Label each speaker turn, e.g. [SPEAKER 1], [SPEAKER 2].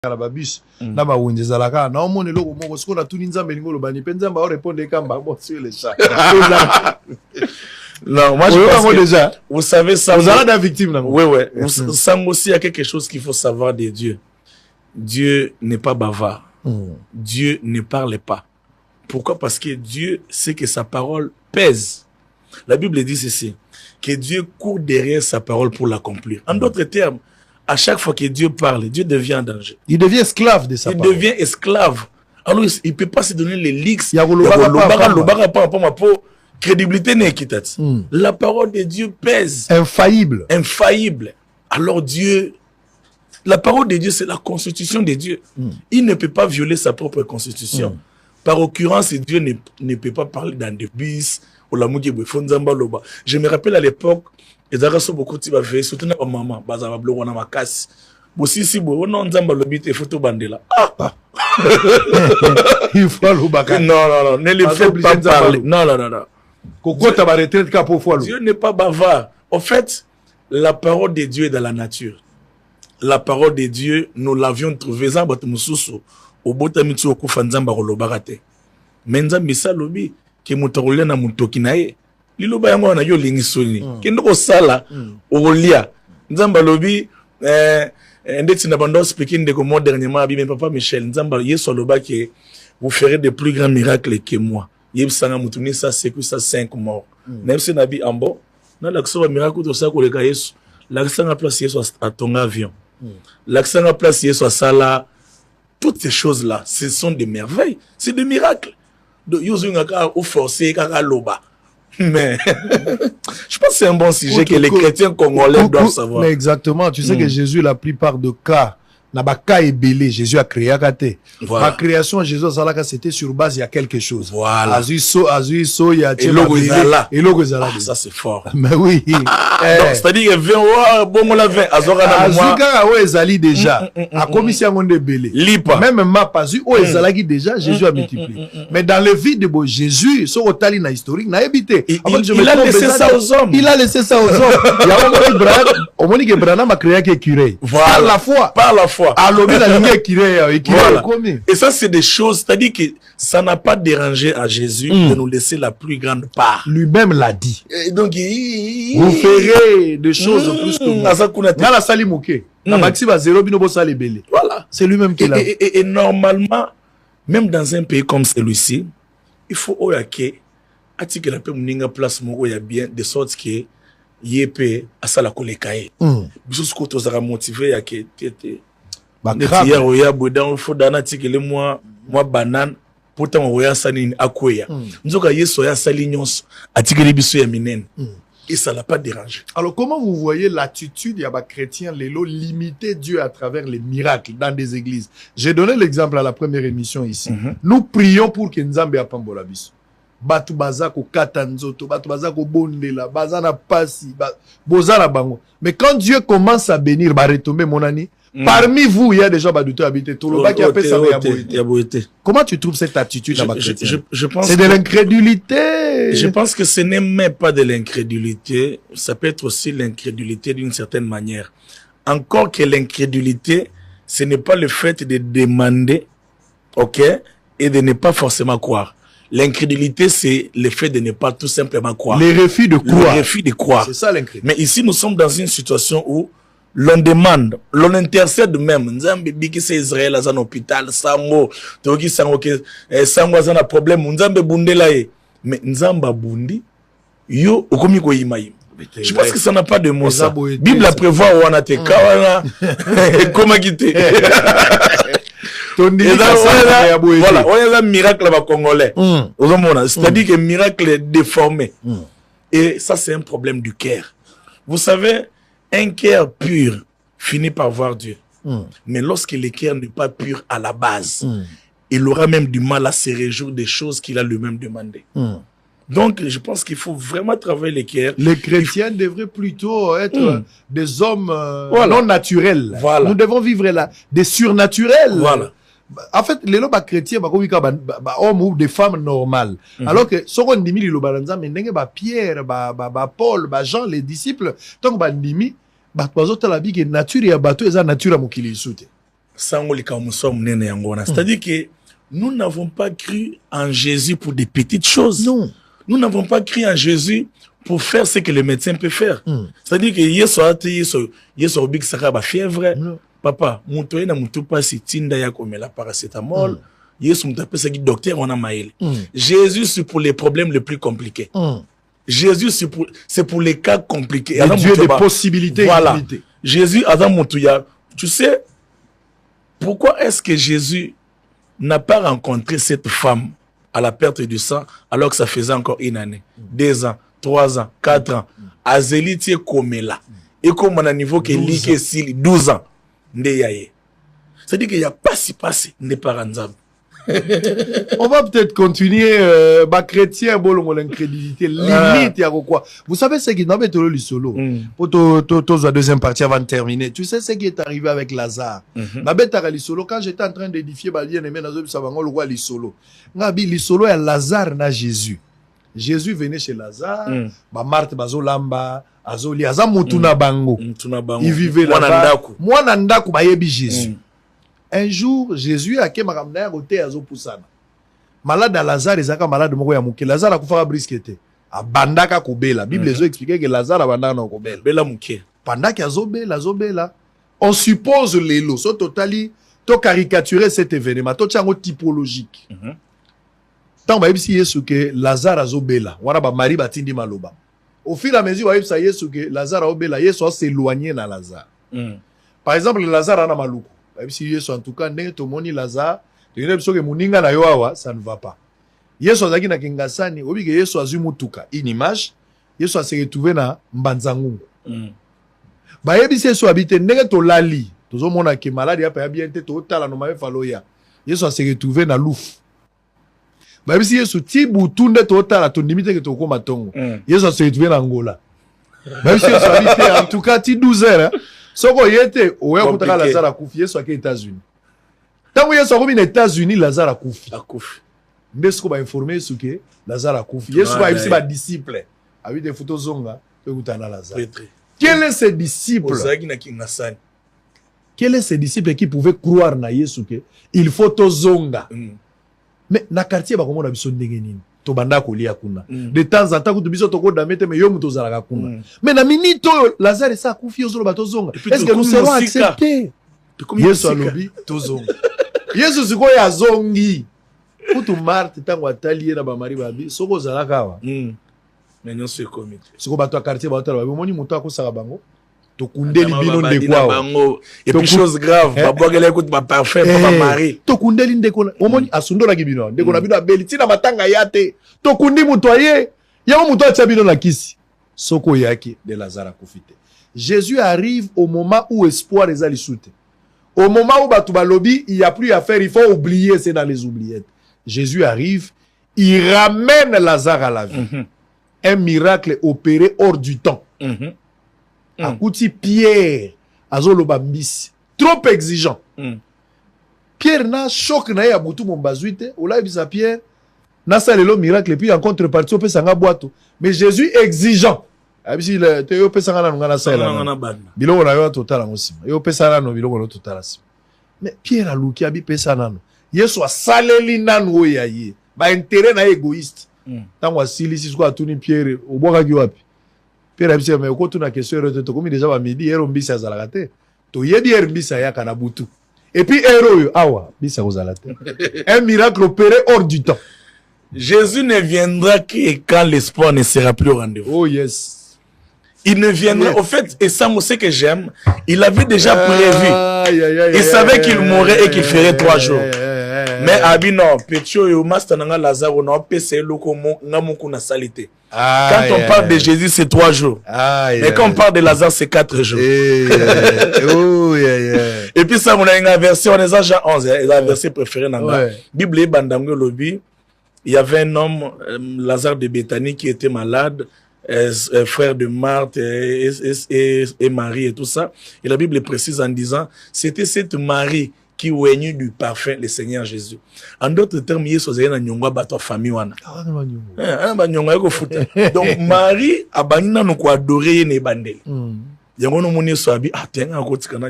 [SPEAKER 1] la babus na ba wenjeza la ka na omone loko moko siko na tuni nzambe lingo lobani pe nzambe o répondre kamba bon sur les chats.
[SPEAKER 2] Non, moi je pense que
[SPEAKER 1] déjà
[SPEAKER 2] vous savez ça.
[SPEAKER 1] Vous avez la victime là.
[SPEAKER 2] Oui ouais. Vous savez aussi il y a quelque chose qu'il faut savoir de Dieu. Dieu n'est pas bavard. Dieu ne parle pas. Pourquoi? Parce que Dieu sait que sa parole pèse. La Bible dit ceci, que Dieu court derrière sa parole pour l'accomplir. En d'autres termes, à chaque fois que Dieu parle, Dieu devient en danger.
[SPEAKER 1] Il devient esclave de sa parole.
[SPEAKER 2] Il devient esclave. Alors, il ne peut pas se donner les leaks. Crédibilité n'est quittée. La parole de Dieu pèse.
[SPEAKER 1] Infaillible.
[SPEAKER 2] Infaillible. Alors Dieu, la parole de Dieu, c'est la constitution de Dieu. Il ne peut pas violer sa propre constitution. Par occurrence, Dieu ne peut pas parler dans des bis. Je me rappelle à l'époque, les Arabes beaucoup de fait, surtout ma maman, bazaba bloqué na makasi. Bosi si bo non nzamba lobite photo bandela. Ah.
[SPEAKER 1] Il faut le baka.
[SPEAKER 2] Non, ne le faites pas parler. Non.
[SPEAKER 1] Koko ta ba retraite ka pour fois.
[SPEAKER 2] Dieu n'est pas bavard. En fait, la parole de Dieu est dans la nature. La parole de Dieu, nous l'avions trouvée dans bato mususu au botamitsu okufa nzamba kolobakate. Menza sa lobi ke mutarolya na mutoki naye. Liloba yango na yo lingisoni. Kendo ko sala olia. Nzamba lobi ndeti na bando speaking de comme dernièrement abi papa Michel Nzamba yeso loba ke vous ferez de plus grands miracles que moi. Yebsanga mutuni ça c'est que ça 5 morts. Même si nabi ambo na lakso ba miracle to ça ko leka yeso. L'accent à place yeso à ton avion. L'accent à place yeso à sala. Toutes ces choses-là, ce sont des merveilles, c'est des miracles. Mais je pense que c'est un bon sujet que les chrétiens congolais doivent savoir.
[SPEAKER 1] Mais exactement, tu sais que Jésus, la plupart de cas, n'a pas cas et belé, Jésus a créé à côté. La création, Jésus c'était sur base, il y a quelque chose.
[SPEAKER 2] Voilà.
[SPEAKER 1] Azuiso, il y a
[SPEAKER 2] et logo zala. Ça c'est fort.
[SPEAKER 1] Mais oui.
[SPEAKER 2] C'est-à-dire que bon la 20 azora na moi.
[SPEAKER 1] Azuka o ezali déjà. A commission on de belé. Même ma pas o ezalaki déjà, Jésus a multiplié. Mais dans le vie de Jésus, so otali na historique, na habité.
[SPEAKER 2] Il a laissé ça aux hommes.
[SPEAKER 1] Il a laissé ça aux hommes. Il y a au Monique Branham a créé que curé.
[SPEAKER 2] Par la foi. Par la foi.
[SPEAKER 1] Voilà.
[SPEAKER 2] Et ça, c'est des choses, c'est-à-dire que ça n'a pas dérangé à Jésus de nous laisser la plus grande part.
[SPEAKER 1] Lui-même l'a dit.
[SPEAKER 2] Et donc,
[SPEAKER 1] vous ferez des choses plus que moi. Voilà. C'est lui-même qui l'a dit.
[SPEAKER 2] Et normalement, même dans un pays comme celui-ci, il faut que la paix mouninga place moko ya bien de sorte que yépe asala kolekaye. Biso ko tozara motivé ya ke tete. Hier oya bodan fo dana tikele moi banane pourtant oya sanini akoya. Nzoka yeso ya sali nyonso atikeli biso ya minene. Et ça l'a pas dérangé.
[SPEAKER 1] Alors comment vous voyez l'attitude ya ba chrétien lelo limiter Dieu à travers les miracles dans des églises? J'ai donné l'exemple à la première émission ici. Nous prions pour que Nzambe apambola biso. Batu bazako katanzoto, batu bazako bondela, bazana pasi, bozala bango. Mais quand Dieu commence à bénir, ba retomber mon ami, parmi vous, il y a des gens qui habitent tout le bas qui appellent ça Yaboïté. Comment tu trouves cette attitude là-bas?
[SPEAKER 2] Je pense
[SPEAKER 1] c'est de l'incrédulité.
[SPEAKER 2] Je pense que ce n'est même pas de l'incrédulité, ça peut être aussi l'incrédulité d'une certaine manière. Encore que l'incrédulité, ce n'est pas le fait de demander, ok, et de ne pas forcément croire. L'incrédulité, c'est le fait de ne pas tout simplement croire.
[SPEAKER 1] Les refus de croire.
[SPEAKER 2] Les refus de croire.
[SPEAKER 1] C'est ça l'incrédulité.
[SPEAKER 2] Mais ici, nous sommes dans une situation où l'on demande, l'on intercède même. Nzambe biki c'est Israël à un hôpital, sango, toki sango que sango a un problème, Nzambe bundela ye. Mais Nzamba bundi, yo okomi ko yimayi. Je pense que ça n'a pas de mot ça. Bible la prévoit ou on a te kawana, comment quitter. Voilà, on a un miracle à Congolais. C'est-à-dire que miracle est déformé. Et ça, c'est un problème du cœur. Vous savez, un cœur pur finit par voir Dieu. Mais lorsque le cœur n'est pas pur à la base, il aura même du mal à se réjouir des choses qu'il a lui-même demandées. Donc, je pense qu'il faut vraiment travailler les cœurs.
[SPEAKER 1] Les chrétiens devraient plutôt être des hommes non naturels.
[SPEAKER 2] Voilà.
[SPEAKER 1] Nous devons vivre là, des surnaturels.
[SPEAKER 2] Voilà.
[SPEAKER 1] En fait, les lois chrétiens, hommes ou des femmes normales. Alors que, si on dit les lois Pierre, Paul, Jean, les disciples, donc on dit, la nature et bateau, et la nature à
[SPEAKER 2] C'est-à-dire que nous n'avons pas cru en Jésus pour des petites choses.
[SPEAKER 1] Non.
[SPEAKER 2] Nous n'avons pas cru en Jésus pour faire ce que le médecin peut faire. C'est-à-dire que Yeso Big Saka fièvre. Papa, mutoye na mutu pasi tinda ya komela paracétamol. Yesu mutapé sa docteur on a maïl. Jésus c'est pour les problèmes les plus compliqués. Jésus c'est pour les cas compliqués.
[SPEAKER 1] Et Dieu des possibilités illimitées.
[SPEAKER 2] Jésus Adam Moutouya, tu sais pourquoi est-ce que Jésus n'a pas rencontré cette femme à la perte du sang alors que ça faisait encore une année, 2 ans, 3 ans, 4 ans. Azélitier Komela. Et comme on a niveau que liké s'il 12 ans. C'est-à-dire qu'il n'y a pas si passé n'est pas rentable.
[SPEAKER 1] On va peut-être continuer chrétien bon l'incrédulité limite y a quoi. Vous savez ce qui n'avait pas le solo pour la deuxième partie avant de terminer. Tu sais ce qui est arrivé avec Lazare. N'abeta le solo quand j'étais en train d'édifier ba bien aimé nazo bisabango le roi le solo. Ngabi le solo ya Lazare na Jésus. Jésus venait chez Lazare, ba Marthe bazolamba, azoli aza mutuna bango. Il vivait là-bas. Moi nandaku ba yebi Jésus. Un jour, Jésus a été malade à Lazare, il a malade de Lazare a fait brisquette. A bandaka kobela. Bible les a expliqué que Lazare a bandaka kobela. Bela mouké. Pendant qu'il a zobela, on suppose les lots. So totali, to caricaturer cet événement. To tchango typologique. Tant ba yebisi yesu que Lazare a zobela. Wana ba mari batindi maloba. Au fil et à mesure, ba yesu que Lazare a obela, yesu a s'éloigné na Lazare. Par exemple, Lazare a na maluku. Si Yesu en tout cas n'est to moni Lazare, ça ne va pas. Yesu azaki na kingasani, obi ke Yesu azumutuka. Une image, Yesu a se retrouvé na mbanzangu. Ba yebisi Yesu habite ndenge to lali. Tozo mona ke malade ya pa bien te to tala no mabe faloya. Yesu a se retrouvé na louf. Ba yebisi Yesu ti butunde to tala to limite ke to ko matongo. Yesu a se retrouvé na Angola. Ba yebisi Yesu habite en tout cas ti 12 heures. Soko yete oya kutaka Lazare akufi Yesu ake États-Unis. Tango Yesu akomi na États-Unis Lazare akufi. Ndesko ba informer Yesu ke Lazare akufi. Yesu ba yebisi ba disciple. Abi des photos zonga ekutana Lazare. Quel est ce disciple? Quel est ce disciple qui pouvait croire na Yesu ke il faut to zonga. Mais na quartier ba komona biso ndenge nini? To banda ko lia kuna. De temps en temps ko biso to ko damete me yo muto zalaka kuna. Mais na minute Lazare sa kufi ozolo bato zonga. Est-ce que nous serons acceptés? Yesu alobi to zonga. Yesu siko ya zongi. Kutu Marthe tango atali na ba mari babi soko zalaka wa.
[SPEAKER 2] Mais non c'est comité.
[SPEAKER 1] Siko bato a quartier bato babi moni muto akosaka bango. To kundeli bino ndekwa.
[SPEAKER 2] Et puis chose grave, ba bogele écoute ba parfait papa mari.
[SPEAKER 1] To kundeli ndeko omoni asundo na kibino. Ndeko na bino abeli tina matanga yate. To kundi mutoye. Ya muto atia bino na kisi. Soko yaki de Lazare kufite. Jésus arrive au moment où espoir est à l'issoute. Au moment où batu balobi, il y a plus à faire, il faut oublier, c'est dans les oubliettes. Jésus arrive, il ramène Lazare à la vie. Un miracle opéré hors du temps. Akouti Pierre, azoloba mbisi, trop exigeant. Pierre n'a choc na ya butu mombazuite, ola bisa Pierre, n'a salelo miracle, et puis en contrepartie, on peut s'en boîte. Mais Jésus exigeant. Abisi le te yo pesa ngana ngana sala. Biloko na yo total ngosima. Yo pesa nano biloko no total asima. Mais Pierre aluki abi pesa nano. Yesu asaleli nano ya ye. Ba intérêt na égoïste. Tango asili siko atuni Pierre obwaka ki wapi. Pierre abisi me ko tuna question re to komi déjà ba midi ero mbisa zalaka te. To yebi er mbisa ya kana butu. Et puis héros yo awa mbisa kozala te. Un miracle opéré hors du temps.
[SPEAKER 2] Jésus ne viendra que quand l'espoir ne sera plus au rendez-vous.
[SPEAKER 1] Oh yes.
[SPEAKER 2] Il ne viendrait, au fait, et ça, moi, ce que j'aime, il avait déjà prévu. Il savait qu'il mourrait et qu'il ferait 3 jours. Mais, abi, non, Petio et Master Nanga Lazare, on a PC, loko, namuku na salité. Quand on parle de Jésus, c'est 3 jours. Mais quand on parle de Lazare, c'est 4 jours. Et puis, ça, on a une version, on est à Jean 11, la verset préférée dans la Bible, Bandango Lobby. Il y avait un homme, Lazare de Béthanie, qui était malade. Frère de Marthe et Marie et tout ça. Et la Bible précise en disant, c'était cette Marie qui oignait du parfum le Seigneur Jésus. En d'autres termes, Yesu zayena nyongwa bato famille wana. Donc Marie a banina no ko adorer ne bandeli. Yango no moni so abi atenga ko tikana